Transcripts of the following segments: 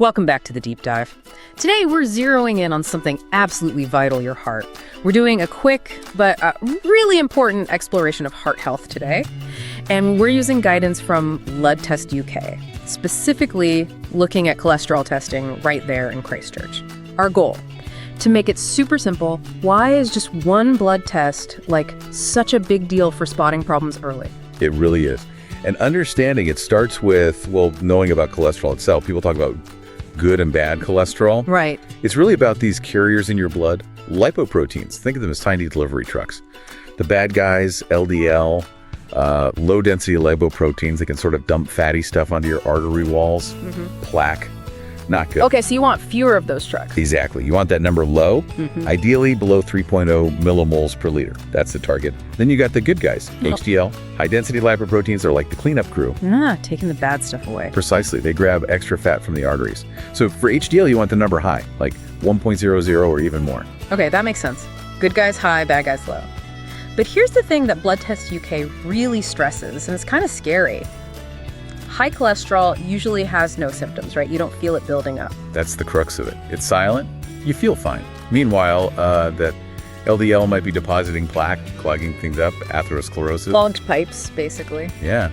Welcome back to the Deep Dive. Today we're zeroing in on something absolutely vital, your heart. We're doing a quick but really important exploration of heart health today. And we're using guidance from Blood Test UK, specifically looking at cholesterol testing right there in Christchurch. Our goal, to make it super simple, why is just one blood test like such a big deal for spotting problems early? It really is. And understanding it starts with, well, knowing about cholesterol itself. People talk about good and bad cholesterol. Right. It's really about these carriers in your blood, lipoproteins. Think of them as tiny delivery trucks. The bad guys, LDL, low-density lipoproteins that can sort of dump fatty stuff onto your artery walls, plaque. Not good. Okay, so you want fewer of those trucks. Exactly. You want that number low, ideally below 3.0 millimoles per liter. That's the target. Then you got the good guys, HDL, high-density lipoproteins are like the cleanup crew. Taking the bad stuff away. Precisely. They grab extra fat from the arteries. So for HDL, you want the number high, like 1.00 or even more. Okay, that makes sense. Good guys high, bad guys low. But here's the thing that Blood Test UK really stresses, and it's kind of scary. High cholesterol usually has no symptoms, right? You don't feel it building up. That's the crux of it. It's silent. You feel fine. Meanwhile, that LDL might be depositing plaque, clogging things up, atherosclerosis. Clogged pipes, basically. Yeah.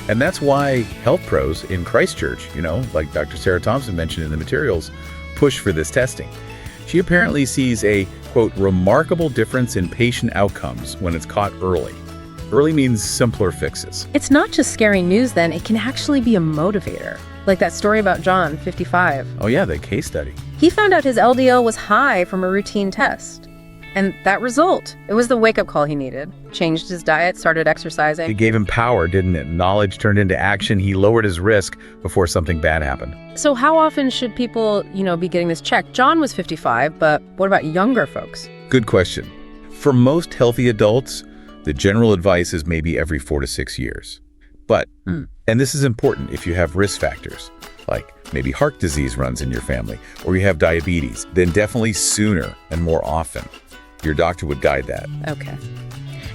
And that's why health pros in Christchurch, like Dr. Sarah Thompson mentioned in the materials, push for this testing. She apparently sees a, quote, remarkable difference in patient outcomes when it's caught early. Early means simpler fixes. It's not just scary news then, it can actually be a motivator. Like that story about John, 55. Oh yeah, the case study. He found out his LDL was high from a routine test. And that result, it was the wake-up call he needed. Changed his diet, started exercising. It gave him power, didn't it? Knowledge turned into action. He lowered his risk before something bad happened. So how often should people, be getting this checked? John was 55, but what about younger folks? Good question. For most healthy adults, the general advice is maybe every 4 to 6 years. But, and this is important if you have risk factors, like maybe heart disease runs in your family, or you have diabetes, then definitely sooner and more often. Your doctor would guide that. Okay.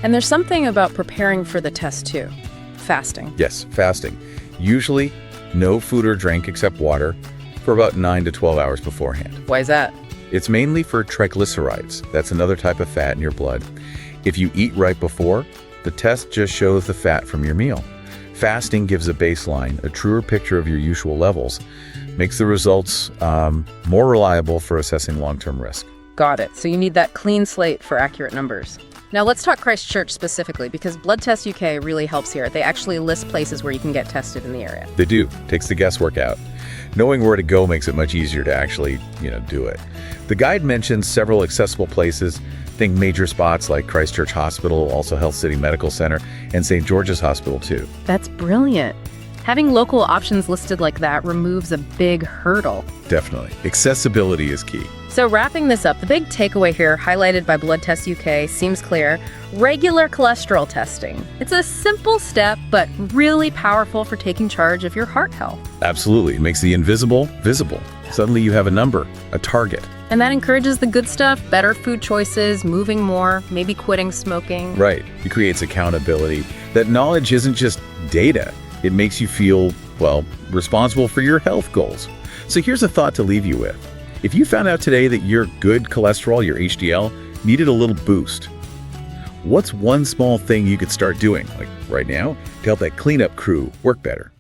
And there's something about preparing for the test too. Fasting. Yes, fasting. Usually no food or drink except water for about 9 to 12 hours beforehand. Why is that? It's mainly for triglycerides. That's another type of fat in your blood. If you eat right before, the test just shows the fat from your meal. Fasting gives a baseline, a truer picture of your usual levels, makes the results more reliable for assessing long-term risk. Got it. So you need that clean slate for accurate numbers. Now let's talk Christchurch specifically, because Blood Test UK really helps here. They actually list places where you can get tested in the area. They do. Takes the guesswork out. Knowing where to go makes it much easier to actually, do it. The guide mentions several accessible places. Think major spots like Christchurch Hospital, also Health City Medical Center, and St. George's Hospital too. That's brilliant. Having local options listed like that removes a big hurdle. Definitely. Accessibility is key. So wrapping this up, the big takeaway here, highlighted by Blood Test UK, seems clear. Regular cholesterol testing. It's a simple step, but really powerful for taking charge of your heart health. Absolutely. It makes the invisible visible. Suddenly you have a number, a target. And that encourages the good stuff, better food choices, moving more, maybe quitting smoking. Right. It creates accountability. That knowledge isn't just data. It makes you feel, responsible for your health goals. So here's a thought to leave you with. If you found out today that your good cholesterol, your HDL, needed a little boost, what's one small thing you could start doing, like right now, to help that cleanup crew work better?